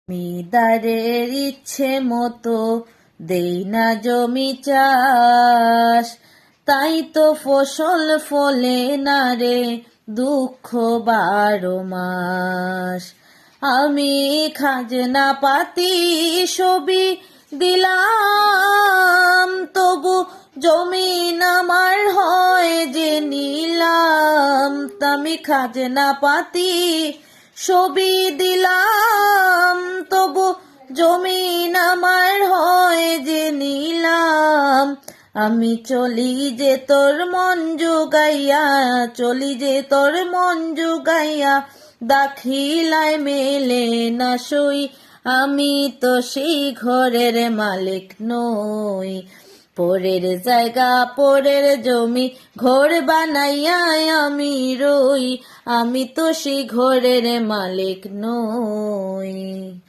জমিদারের ইচ্ছে মতো দেই না জমি চাষ, তাই তো ফসল ফলে না রে দুঃখ 12 মাস। আমি খাজনা পাতি সবই দিলাম, তবু জমিন আমার হয় যে নিলাম। আমি খাজনা পাতি সবই দিলাম, তবু জমিন আমার হয় যে নিলাম। আমি চলি যে তোর মন জুগাইয়া, চলি যে তোর মন জুগাইয়া, দাখিলায় মেলে না সই। আমি তো সেই ঘরের মালিক নই। পরের জায়গা পরের জমি ঘর বানাইয়া আমি রই, আমি তো সেই ঘরের মালিক নই।